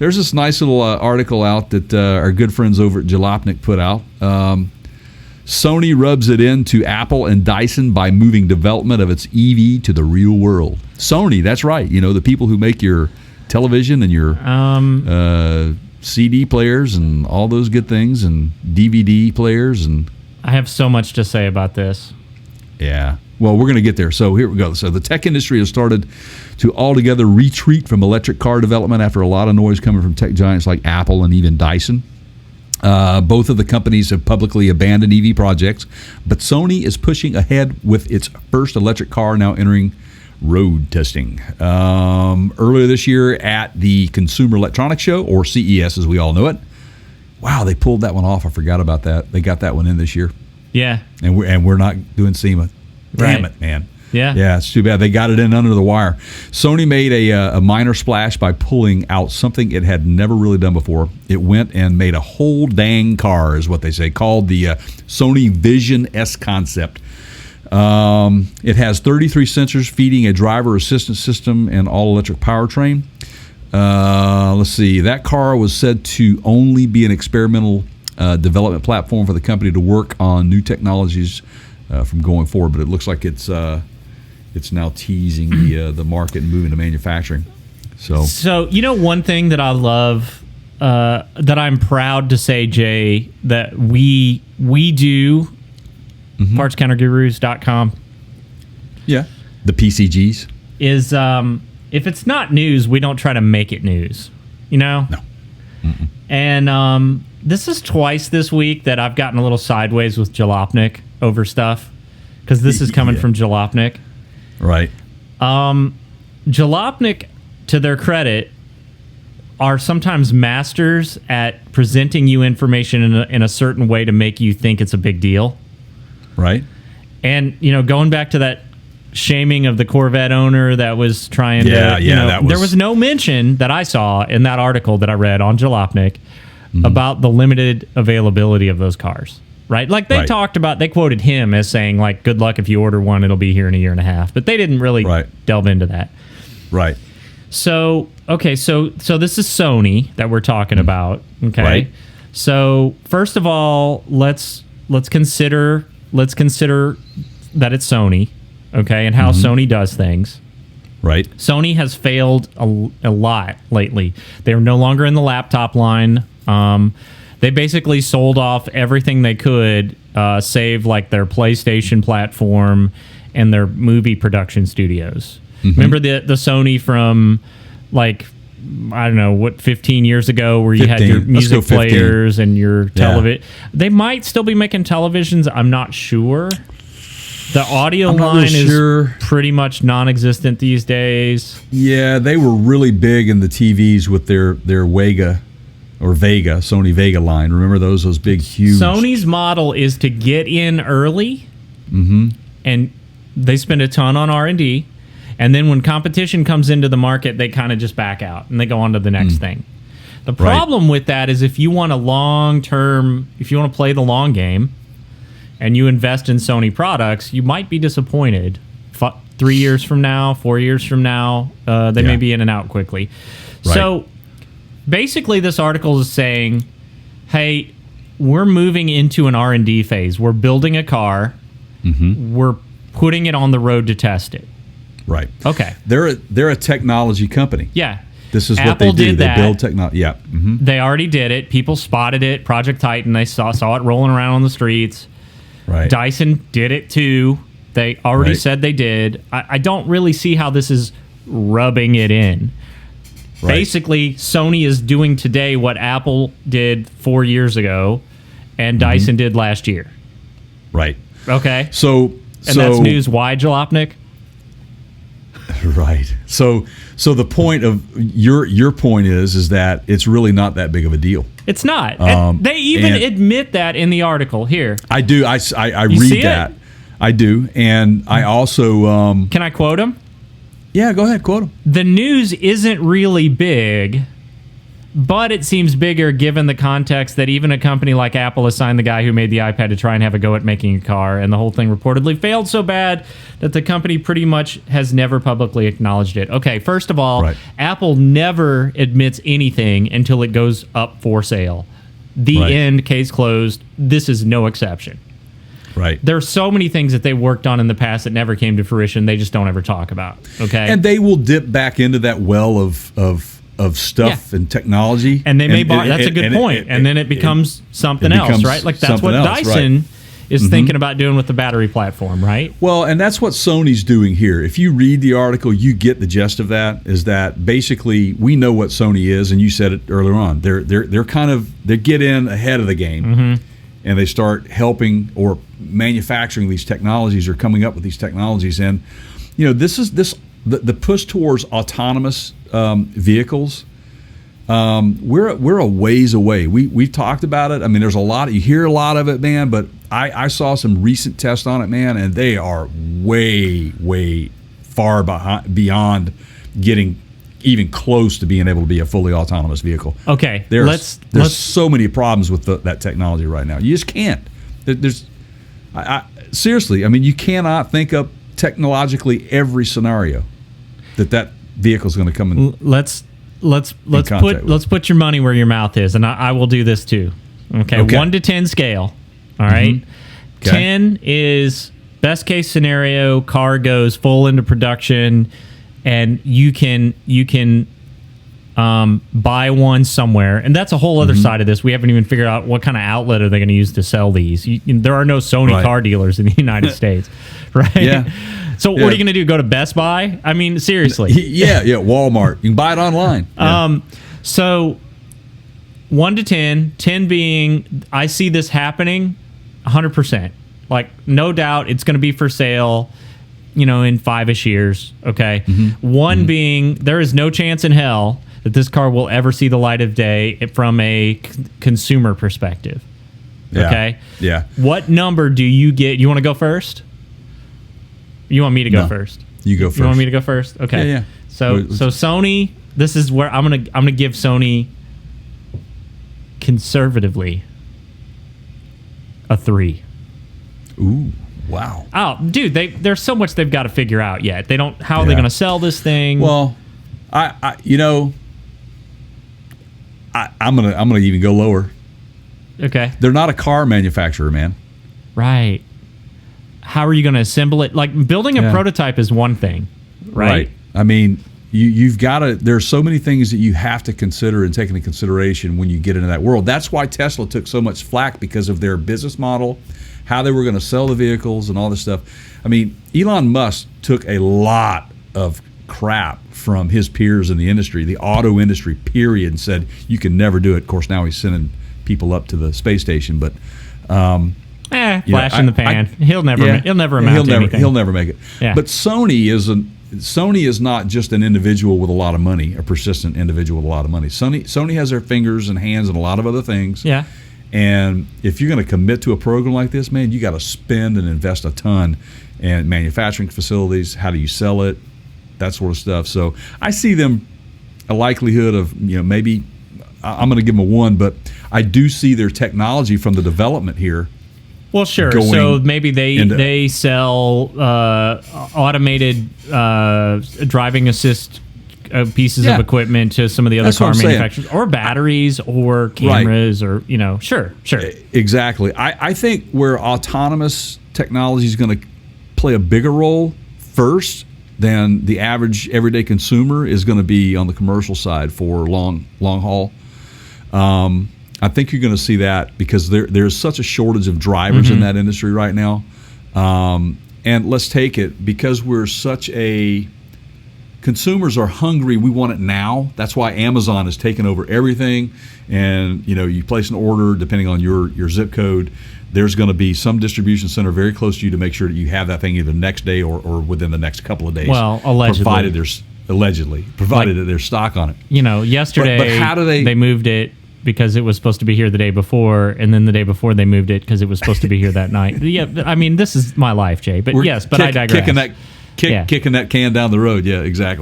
there's this nice little article out that our good friends over at Jalopnik put out. Sony rubs it into Apple and Dyson by moving development of its EV to the real world. Sony, that's right. The people who make your television and your CD players and all those good things and DVD players. And I have so much to say about this. Yeah. Well, we're going to get there. So here we go. So the tech industry has started to altogether retreat from electric car development after a lot of noise coming from tech giants like Apple and even Dyson. Both of the companies have publicly abandoned EV projects, but Sony is pushing ahead with its first electric car now entering road testing. Earlier this year at the Consumer Electronics Show, or CES as we all know it. Wow, they pulled that one off. I forgot about that. They got that one in this year. Yeah. And we're not doing SEMA. Damn it, man. Yeah. Yeah, it's too bad. They got it in under the wire. Sony made a minor splash by pulling out something it had never really done before. It went and made a whole dang car, is what they say, called the Sony Vision S concept. It has 33 sensors feeding a driver assistance system and all-electric powertrain. Let's see. That car was said to only be an experimental development platform for the company to work on new technologies from going forward, but it looks like it's now teasing the market and moving to manufacturing. So one thing that I love, that I'm proud to say, Jay, that we do, partscountergurus.com. Yeah, the PCGs is if it's not news, we don't try to make it news. No. Mm-mm. And this is twice this week that I've gotten a little sideways with Jalopnik over stuff, because this is coming from Jalopnik. Right. Jalopnik, to their credit, are sometimes masters at presenting you information in a certain way to make you think it's a big deal. Right. And, going back to that shaming of the Corvette owner that was trying there was no mention that I saw in that article that I read on Jalopnik about the limited availability of those cars. Right? Like they talked about, they quoted him as saying, like, good luck if you order one, it'll be here in a year and a half. But they didn't really delve into that. Right. So, okay, so this is Sony that we're talking about. Okay. Right. So, first of all, let's consider that it's Sony, okay, and how Sony does things. Right. Sony has failed a lot lately. They're no longer in the laptop line. They basically sold off everything they could, save like their PlayStation platform and their movie production studios. Remember the Sony from, like, I don't know, 15 years ago, where you had your music players and your television. Yeah. They might still be making televisions. I'm not sure. The audio line is pretty much non-existent these days. Yeah, they were really big in the TVs with their Sony Vega line. Remember those big, huge... Sony's model is to get in early, and they spend a ton on R&D, and then when competition comes into the market, they kind of just back out, and they go on to the next thing. The problem with that is if you want to play the long game, and you invest in Sony products, you might be disappointed 3 years from now, 4 years from now. They may be in and out quickly. Right. So... basically, this article is saying, hey, we're moving into an R&D phase. We're building a car. We're putting it on the road to test it. Right. Okay. They're a technology company. Yeah. This is Apple what they do. They build technology. Yeah. They already did it. People spotted it. Project Titan, they saw it rolling around on the streets. Right. Dyson did it too. They already said they did. I don't really see how this is rubbing it in. Right. Basically, Sony is doing today what Apple did 4 years ago and Dyson did last year. Right. Okay. So that's news. Why, Jalopnik? Right. So the point of your point is that it's really not that big of a deal. It's not. They even admit that in the article here. I do. I read that. I do, and I also. Can I quote him? Yeah, go ahead, quote him. The news isn't really big, But it seems bigger given the context that even a company like Apple assigned the guy who made the iPad to try and have a go at making a car, and the whole thing reportedly failed so bad that the company pretty much has never publicly acknowledged it. Okay, first of all, Apple never admits anything until it goes up for sale. The end, case closed. This is no exception. Right. There's so many things that they worked on in the past that never came to fruition. They just don't ever talk about. Okay. And they will dip back into that well of stuff and technology. And they may borrow. That's a good point. And then it becomes something else, right? Like that's what Dyson is thinking about doing with the battery platform, right? Well, and that's what Sony's doing here. If you read the article, you get the gist of that. Is that basically we know what Sony is, and you said it earlier on. They get in ahead of the game, and they start helping or manufacturing these technologies or coming up with these technologies. And this is the push towards autonomous vehicles. We're a ways away. We've talked about it. I mean, there's a lot. You hear a lot of it, man. But I saw some recent tests on it, man, and they are way far beyond getting even close to being able to be a fully autonomous vehicle. Okay, there's so many problems with that technology right now. You just can't. Seriously. I mean, you cannot think up technologically every scenario that vehicle is going to come in. Let's put your money where your mouth is, and I will do this too. Okay. 1 to 10 scale. All right. Okay. 10 is best case scenario. Car goes full into production, and you can buy one somewhere, and that's a whole other side of this. We haven't even figured out what kind of outlet are they going to use to sell these. There are no Sony car dealers in the United States, right? Yeah. So what are you going to do? Go to Best Buy? I mean, seriously. Yeah, Walmart. You can buy it online. Yeah. So 1 to 10, 10 being I see this happening 100%. Like, no doubt it's going to be for sale, in 5-ish years, okay? 1 being there is no chance in hell that this car will ever see the light of day from a consumer perspective, okay? Yeah. What number do you get? You want to go first? You want me to go first? You go first. You want me to go first? Okay. Yeah. So Sony, this is where I'm gonna give Sony conservatively a 3. Ooh, wow. Oh, dude, there's so much they've got to figure out yet. They don't. How are they going to sell this thing? Well, I'm gonna even go lower. Okay. They're not a car manufacturer, man. Right. How are you going to assemble it? Like, building a prototype is one thing, right? I mean, you've got to. There's so many things that you have to consider and take into consideration when you get into that world. That's why Tesla took so much flack, because of their business model, how they were going to sell the vehicles and all this stuff. I mean, Elon Musk took a lot of crap from his peers in the industry, the auto industry, period, and said you can never do it. Of course, now he's sending people up to the space station, but flash in the pan. He'll never amount to anything. He'll never make it. Yeah. But Sony is not just an individual with a lot of money, a persistent individual with a lot of money. Sony has their fingers and hands in a lot of other things. Yeah. And if you're going to commit to a program like this, man, you got to spend and invest a ton in manufacturing facilities. How do you sell it? That sort of stuff. So I see them a likelihood of, maybe I'm going to give them a 1, but I do see their technology from the development here. Well, sure. So maybe they sell automated driving assist pieces of equipment to some of the other car manufacturers, or batteries, or cameras, or sure. Exactly. I think where autonomous technology is going to play a bigger role first than the average everyday consumer is going to be on the commercial side for long haul. I think you're going to see that because there's such a shortage of drivers in that industry right now. And let's take it, because we're such a consumers are hungry. We want it now. That's why Amazon has taken over everything. And you place an order depending on your zip code. There's going to be some distribution center very close to you to make sure that you have that thing either next day or within the next couple of days. Well, allegedly, provided that there's stock on it. Yesterday, but how do they moved it because it was supposed to be here the day before, and then the day before they moved it because it was supposed to be here that night. Yeah, I mean, this is my life, Jay. But I digress. Kicking that can down the road. Yeah, exactly.